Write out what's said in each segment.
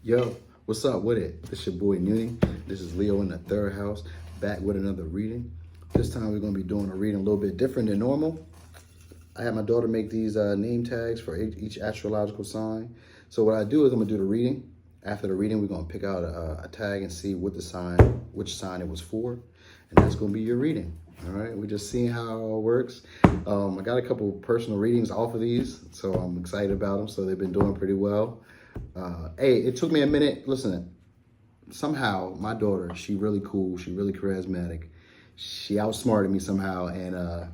Yo, what's up with it? This your boy Nuni. This is Leo in the third house, back with another reading. This time we're gonna be doing a reading a little bit different than normal. I had my daughter make these name tags for each astrological sign. So what I do is I'm gonna do the reading. After the reading, we're gonna pick out a tag and see which sign it was for. And that's gonna be your reading. All right, we're just seeing how it all works. I got a couple personal readings off of these, so I'm excited about them. So they've been doing pretty well. Hey, it took me a minute. Listen, somehow my daughter, she really cool. She really charismatic. She outsmarted me somehow. And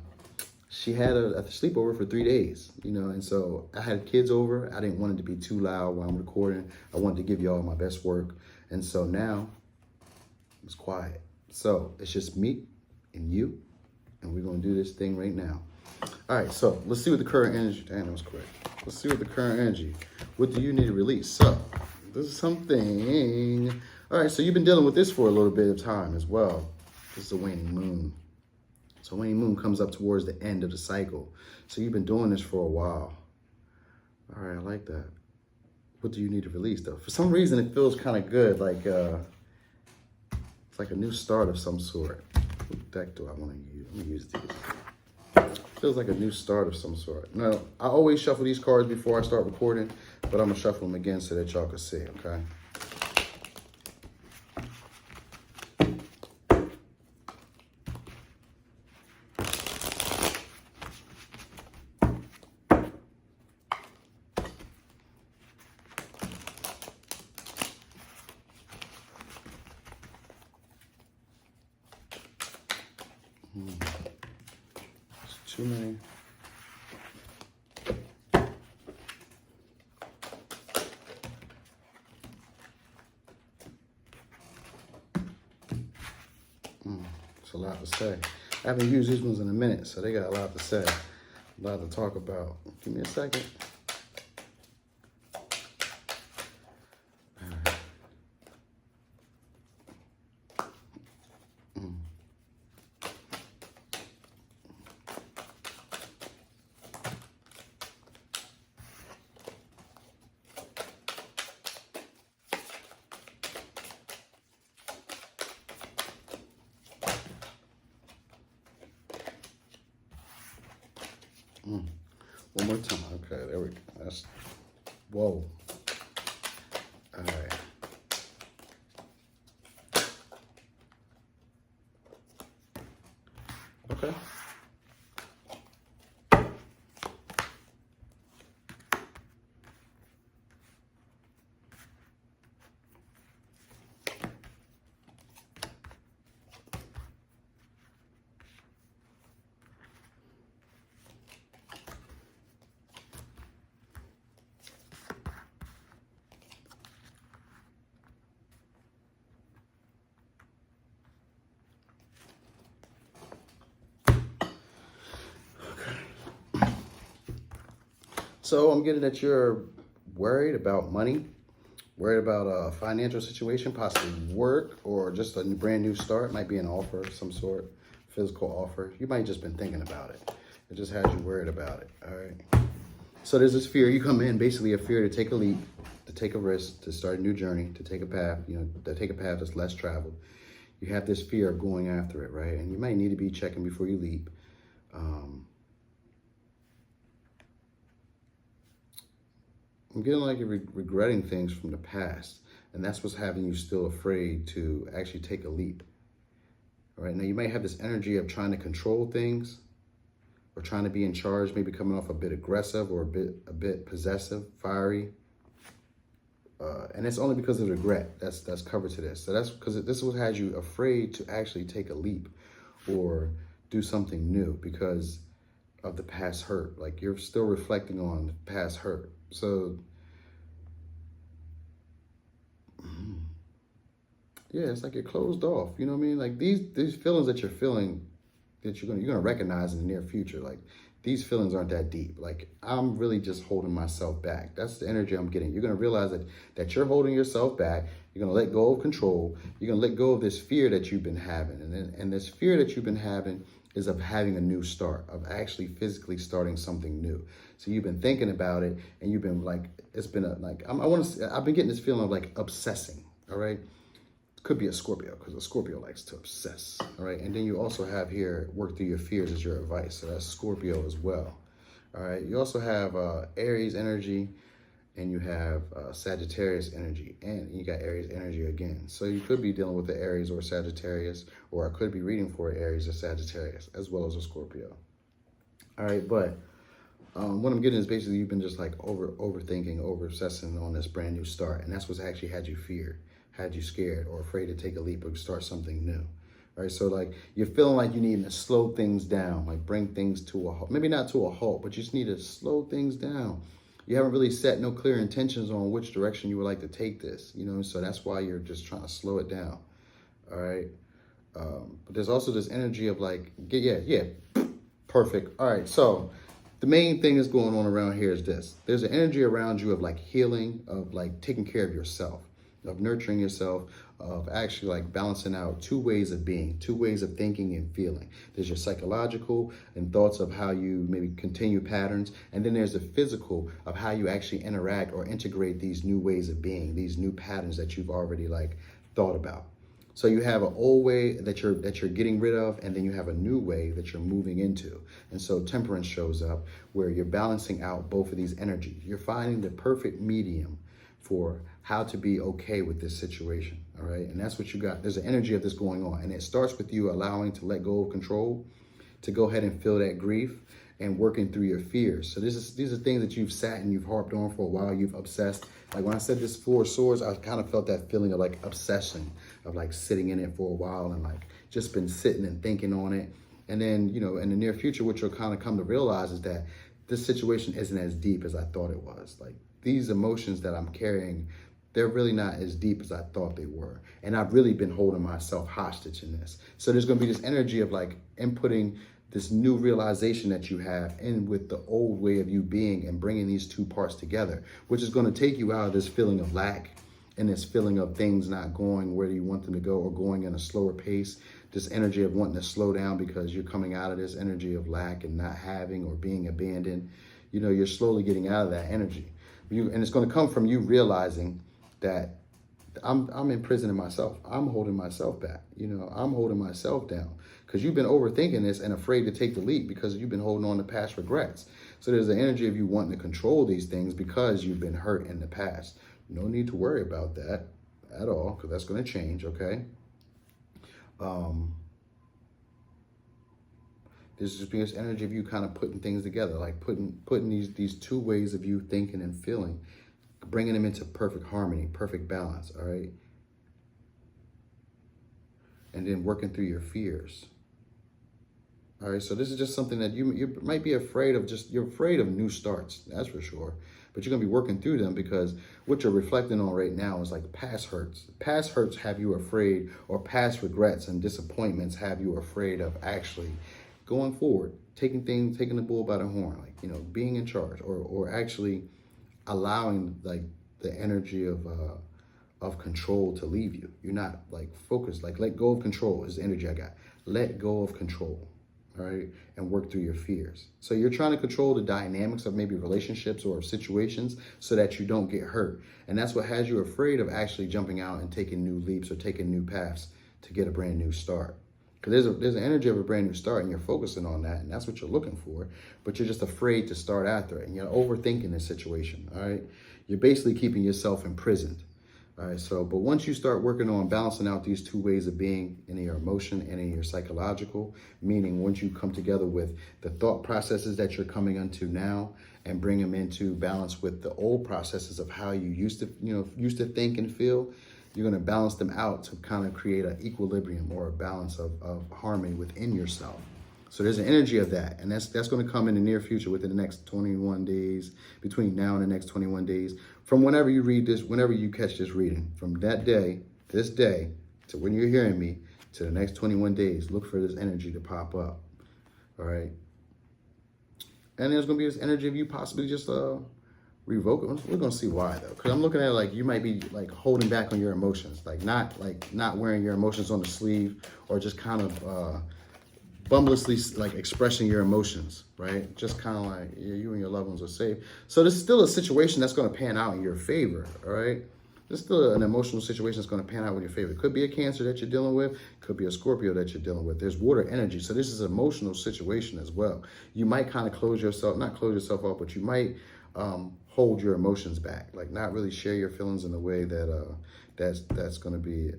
she had a sleepover for 3 days, you know. And so I had kids over. I didn't want it to be too loud while I'm recording. I wanted to give y'all my best work. And so now it's quiet. So it's just me and you. And we're going to do this thing right now. All right, so let's see what the current energy, damn, that was quick. Let's see what the current energy, what do you need to release? So, this is something, all right, so you've been dealing with this for a little bit of time as well. This is a waning moon. So waning moon comes up towards the end of the cycle. So you've been doing this for a while. All right, I like that. What do you need to release though? For some reason, it feels kind of good, like it's like a new start of some sort. What deck do I want to use? Let me use these. Feels like a new start of some sort. Now, I always shuffle these cards before I start recording, but I'm gonna shuffle them again so that y'all can see, okay? Too many. It's a lot to say. I haven't used these ones in a minute, so they got a lot to say, a lot to talk about. Give me a second. One more time. Okay, there we go. That's, whoa. All right. Okay. So I'm getting that you're worried about money, worried about a financial situation, possibly work, or just a brand new start. Might be an offer of some sort, physical offer. You might have just been thinking about it. It just has you worried about it, all right? So there's this fear. You come in, basically a fear to take a leap, to take a risk, to start a new journey, to take a path, you know, to take a path that's less traveled. You have this fear of going after it, right? And you might need to be checking before you leap. I'm getting like you're regretting things from the past, and that's what's having you still afraid to actually take a leap. All right, now you might have this energy of trying to control things or trying to be in charge, maybe coming off a bit aggressive or a bit possessive, fiery. And it's only because of regret that's covered to this. So that's because this is what has you afraid to actually take a leap or do something new because of the past hurt. Like you're still reflecting on the past hurt. So, yeah, it's like you're closed off. You know what I mean? Like these feelings that you're feeling, that you're gonna recognize in the near future. Like these feelings aren't that deep. Like I'm really just holding myself back. That's the energy I'm getting. You're gonna realize that you're holding yourself back. You're gonna let go of control. You're gonna let go of this fear that you've been having, and this fear that you've been having is of having a new start, of actually physically starting something new. So you've been thinking about it, and you've been like, it's been I've been getting this feeling of like obsessing, all right? Could be a Scorpio, because a Scorpio likes to obsess, all right? And then you also have here, work through your fears as your advice. So that's Scorpio as well, all right? You also have Aries energy, and you have Sagittarius energy, and you got Aries energy again. So you could be dealing with the Aries or Sagittarius, or I could be reading for Aries or Sagittarius, as well as a Scorpio. All right, but what I'm getting is basically you've been just like overthinking, over-obsessing on this brand new start, and that's what's actually had you feared, had you scared, or afraid to take a leap or start something new. All right, so like you're feeling like you need to slow things down, like bring things to a halt. Maybe not to a halt, but you just need to slow things down. You haven't really set no clear intentions on which direction you would like to take this, you know, so that's why you're just trying to slow it down, all right? But there's also this energy of like, perfect. All right, so the main thing that's going on around here is this. There's an energy around you of like healing, of like taking care of yourself, of nurturing yourself, of actually like balancing out two ways of being, two ways of thinking and feeling. There's your psychological and thoughts of how you maybe continue patterns. And then there's the physical of how you actually interact or integrate these new ways of being, these new patterns that you've already like thought about. So you have an old way that you're getting rid of, and then you have a new way that you're moving into. And so temperance shows up where you're balancing out both of these energies. You're finding the perfect medium for how to be okay with this situation, all right? And that's what you got. There's an energy of this going on, and it starts with you allowing to let go of control, to go ahead and feel that grief, and working through your fears. So these are things that you've sat and you've harped on for a while, you've obsessed. Like when I said this Four of Swords, I kind of felt that feeling of like obsession, of like sitting in it for a while and like just been sitting and thinking on it. And then, you know, in the near future, what you'll kind of come to realize is that this situation isn't as deep as I thought it was. Like these emotions that I'm carrying, they're really not as deep as I thought they were. And I've really been holding myself hostage in this. So there's gonna be this energy of like inputting this new realization that you have in with the old way of you being and bringing these two parts together, which is gonna take you out of this feeling of lack and this feeling of things not going where you want them to go or going in a slower pace, this energy of wanting to slow down because you're coming out of this energy of lack and not having or being abandoned. You know, you're slowly getting out of that energy. And it's gonna come from you realizing that I'm imprisoning myself. I'm holding myself back. You know, I'm holding myself down because you've been overthinking this and afraid to take the leap because you've been holding on to past regrets. So there's the energy of you wanting to control these things because you've been hurt in the past. No need to worry about that at all because that's going to change, okay? There's just this energy of you kind of putting things together, like putting these two ways of you thinking and feeling, bringing them into perfect harmony, perfect balance, all right? And then working through your fears. All right, so this is just something that you might be afraid of. You're afraid of new starts, that's for sure. But you're gonna be working through them because what you're reflecting on right now is like past hurts. Past hurts have you afraid, or past regrets and disappointments have you afraid of actually going forward, taking the bull by the horn, like, you know, being in charge, or actually allowing like the energy of control to leave you. You're not like focused, like let go of control is the energy I got. Let go of control, all right? And work through your fears. So you're trying to control the dynamics of maybe relationships or situations so that you don't get hurt. And that's what has you afraid of actually jumping out and taking new leaps or taking new paths to get a brand new start. Because there's an energy of a brand new start and you're focusing on that and that's what you're looking for, but you're just afraid to start after it and you're overthinking the situation, all right? You're basically keeping yourself imprisoned, all right? So, but once you start working on balancing out these two ways of being in your emotion and in your psychological, meaning once you come together with the thought processes that you're coming into now and bring them into balance with the old processes of how you used to think and feel, you're going to balance them out to kind of create an equilibrium or a balance of harmony within yourself. So there's an energy of that. And that's going to come in the near future within the next 21 days, between now and the next 21 days. From whenever you read this, whenever you catch this reading, from that day, this day, to when you're hearing me, to the next 21 days, look for this energy to pop up. All right. And there's going to be this energy of you possibly just revoke it. We're gonna see why though, because I'm looking at it like you might be like holding back on your emotions, like not wearing your emotions on the sleeve, or just kind of bumblessly like expressing your emotions, right? Just kind of like you and your loved ones are safe. So this is still a situation that's going to pan out in your favor, all right? There's still an emotional situation that's going to pan out in your favor. It could be a Cancer that you're dealing with. It could be a Scorpio that you're dealing with. There's water energy. So this is an emotional situation as well. You might kind of not close yourself off, but you might hold your emotions back, like not really share your feelings in a way that that's going to be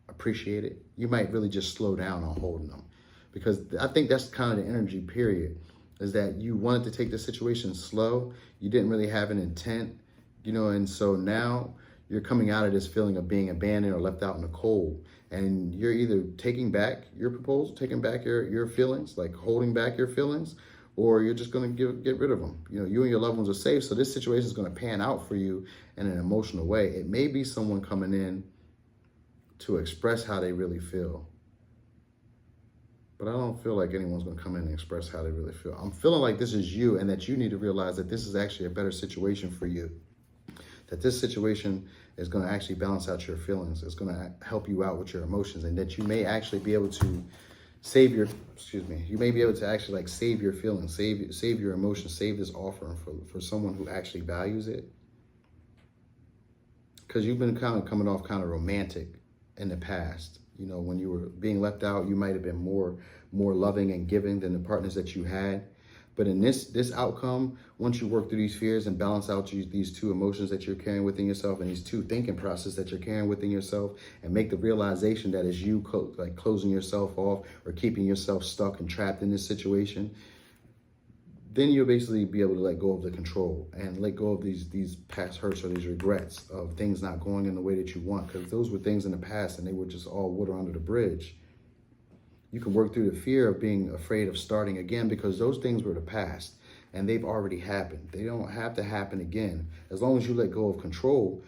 appreciated. You might really just slow down on holding them, because I think that's kind of the energy period, is that you wanted to take the situation slow. You didn't really have an intent, and so now you're coming out of this feeling of being abandoned or left out in the cold. And you're either taking back your proposal, taking back your feelings, like holding back your feelings, or you're just going to get rid of them. You and your loved ones are safe. So this situation is going to pan out for you in an emotional way. It may be someone coming in to express how they really feel. But I don't feel like anyone's going to come in and express how they really feel. I'm feeling like this is you, and that you need to realize that this is actually a better situation for you. That this situation is going to actually balance out your feelings. It's going to help you out with your emotions, and that you may actually be able to you may be able to actually like save your feelings, save your emotions, save this offering for someone who actually values it. Because you've been kind of coming off kind of romantic in the past. When you were being left out, you might have been more loving and giving than the partners that you had. But in this outcome, once you work through these fears and balance out these two emotions that you're carrying within yourself, and these two thinking processes that you're carrying within yourself, and make the realization that is you closing yourself off or keeping yourself stuck and trapped in this situation, then you'll basically be able to let go of the control and let go of these past hurts or these regrets of things not going in the way that you want, because those were things in the past and they were just all water under the bridge. You can work through the fear of being afraid of starting again, because those things were the past and they've already happened. They don't have to happen again. As long as you let go of control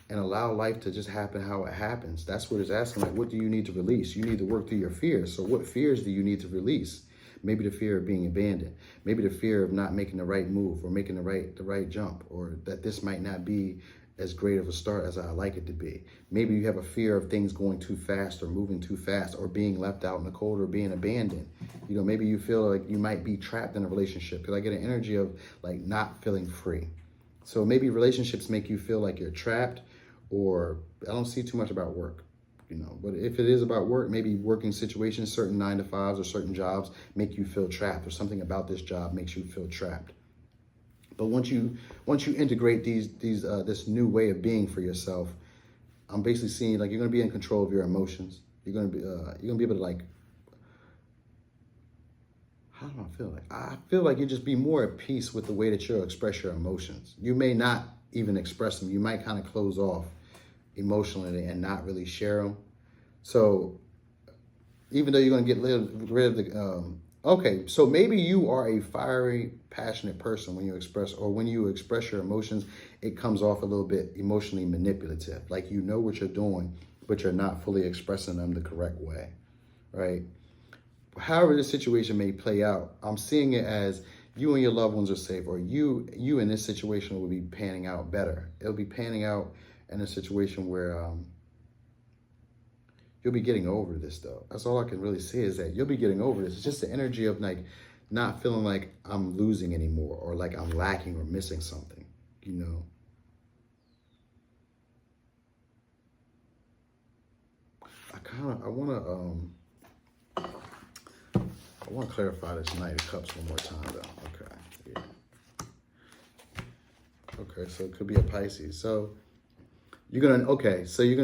and allow life to just happen how it happens. That's what it's asking. Like, what do you need to release? You need to work through your fears. So what fears do you need to release? Maybe the fear of being abandoned. Maybe the fear of not making the right move or making the right jump, or that this might not be as great of a start as I like it to be. Maybe you have a fear of things going too fast or moving too fast, or being left out in the cold, or being abandoned. Maybe you feel like you might be trapped in a relationship, because I get an energy of like not feeling free. So maybe relationships make you feel like you're trapped, or I don't see too much about work. But if it is about work, maybe working situations, certain 9-to-5s or certain jobs make you feel trapped, or something about this job makes you feel trapped. But once you integrate this new way of being for yourself, I'm basically seeing like you're going to be in control of your emotions. You're going to be able to like, how do I feel like? I feel like you just be more at peace with the way that you'll express your emotions. You may not even express them. You might kind of close off emotionally and not really share them. So even though you're going to get rid of the okay, so maybe you are a fiery, passionate person when you express your emotions, it comes off a little bit emotionally manipulative. Like you know what you're doing, but you're not fully expressing them the correct way, right? However the situation may play out, I'm seeing it as you and your loved ones are safe, or you in this situation will be panning out better. It'll be panning out in a situation where you'll be getting over this, though. That's all I can really say, is that you'll be getting over this. It's just the energy of like not feeling like I'm losing anymore, or like I'm lacking or missing something, I want to clarify this Knight of Cups one more time, though. Okay. Yeah. Okay, so it could be a Pisces. So you're gonna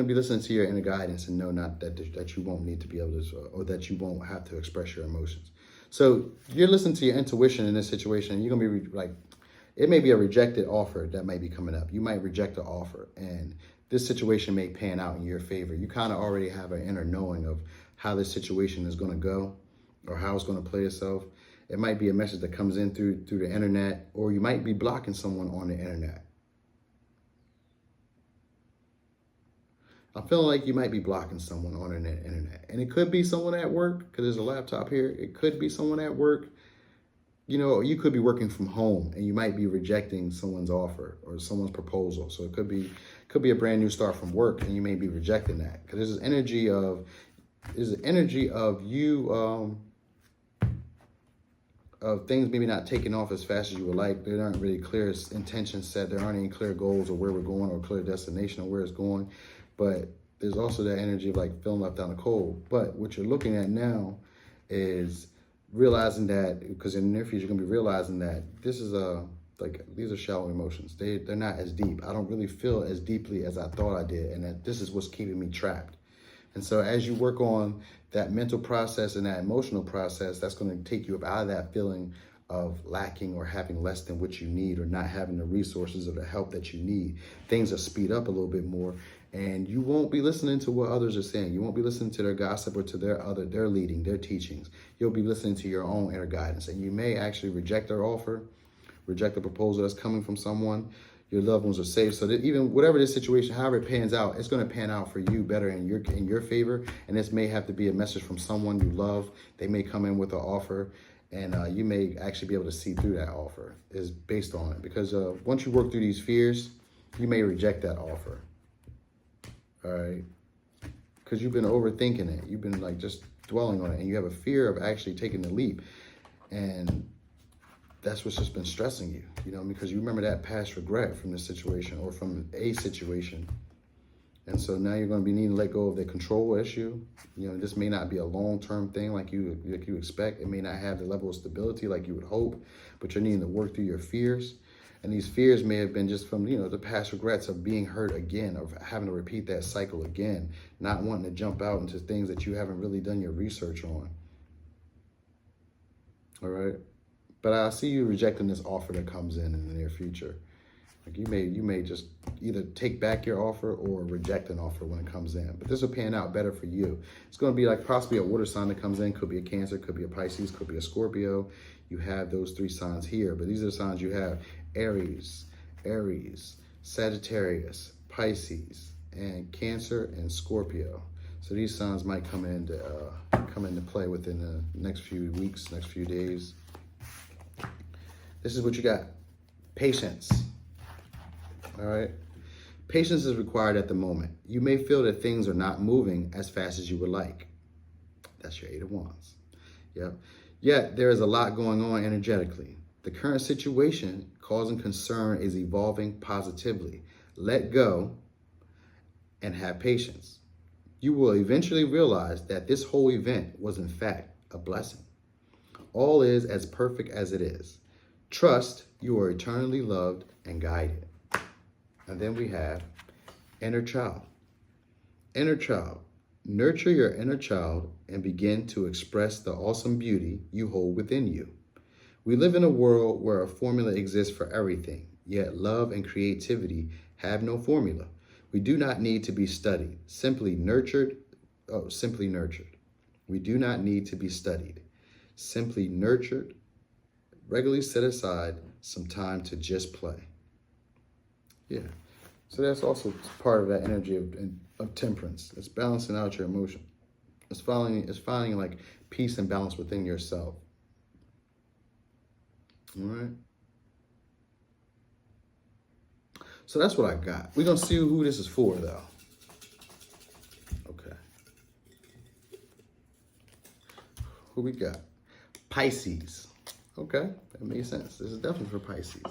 be listening to your inner guidance and know not that you won't need to be able to, or that you won't have to express your emotions. So you're listening to your intuition in this situation, and you're gonna be like, it may be a rejected offer that might be coming up. You might reject the offer, and this situation may pan out in your favor. You kind of already have an inner knowing of how this situation is gonna go, or how it's gonna play itself. It might be a message that comes in through the internet, or you might be blocking someone on the internet. I'm feeling like you might be blocking someone on the internet. And it could be someone at work, because there's a laptop here. It could be someone at work. You could be working from home, and you might be rejecting someone's offer or someone's proposal. So it could be a brand new start from work, and you may be rejecting that. Because there's an energy of you of things maybe not taking off as fast as you would like. There aren't really clear intentions set. There aren't any clear goals or where we're going or clear destination or where it's going. But there's also that energy of like feeling left out in the cold. But what you're looking at now is realizing that, because in the near future, you're going to be realizing that this is these are shallow emotions. They're not as deep. I don't really feel as deeply as I thought I did. And that this is what's keeping me trapped. And so as you work on that mental process and that emotional process, that's going to take you out of that feeling of lacking or having less than what you need or not having the resources or the help that you need. Things will speed up a little bit more, and you won't be listening to what others are saying. You won't be listening to their gossip or to their leading, their teachings. You'll be listening to your own inner guidance, and you may actually reject their offer, reject the proposal that's coming from someone. Your loved ones are safe, so that even whatever this situation, however it pans out, it's going to pan out for you better in your favor. And this may have to be a message from someone you love. They may come in with an offer, and you may actually be able to see through that offer. Is based on it, because once you work through these fears, you may reject that offer. All right, because you've been overthinking it. You've been like just dwelling on it, and you have a fear of actually taking the leap, and that's what's just been stressing you, you know, because you remember that past regret from this situation or from a situation. And so now you're going to be needing to let go of the control issue. You know, this may not be a long-term thing like you expect. It may not have the level of stability like you would hope, but you're needing to work through your fears. And these fears may have been just from, you know, the past regrets of being hurt again, of having to repeat that cycle again, not wanting to jump out into things that you haven't really done your research on. All right. But I see you rejecting this offer that comes in the near future. Like you may just either take back your offer or reject an offer when it comes in. But this will pan out better for you. It's going to be like possibly a water sign that comes in. Could be a Cancer, could be a Pisces, could be a Scorpio. You have those three signs here. But these are the signs you have: Aries, Sagittarius, Pisces, and Cancer and Scorpio. So these signs might come into play within the next few weeks, next few days. This is what you got. Patience. All right. Patience is required at the moment. You may feel that things are not moving as fast as you would like. That's your 8 of Wands. Yep. Yet there is a lot going on energetically. The current situation causing concern is evolving positively. Let go and have patience. You will eventually realize that this whole event was in fact a blessing. All is as perfect as it is. Trust you are eternally loved and guided. And then we have inner child. Inner child. Nurture your inner child and begin to express the awesome beauty you hold within you. We live in a world where a formula exists for everything, yet love and creativity have no formula. We do not need to be studied, simply nurtured. We do not need to be studied, simply nurtured. Regularly set aside some time to just play. Yeah. So that's also part of that energy of temperance. It's balancing out your emotion. It's finding like peace and balance within yourself. All right. So that's what I got. We're going to see who this is for, though. Okay. Who we got? Pisces. Okay, that makes sense. This is definitely for Pisces.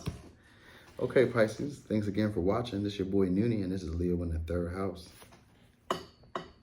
Okay, Pisces, thanks again for watching. This is your boy Noonie, and this is Leo in the 3rd house.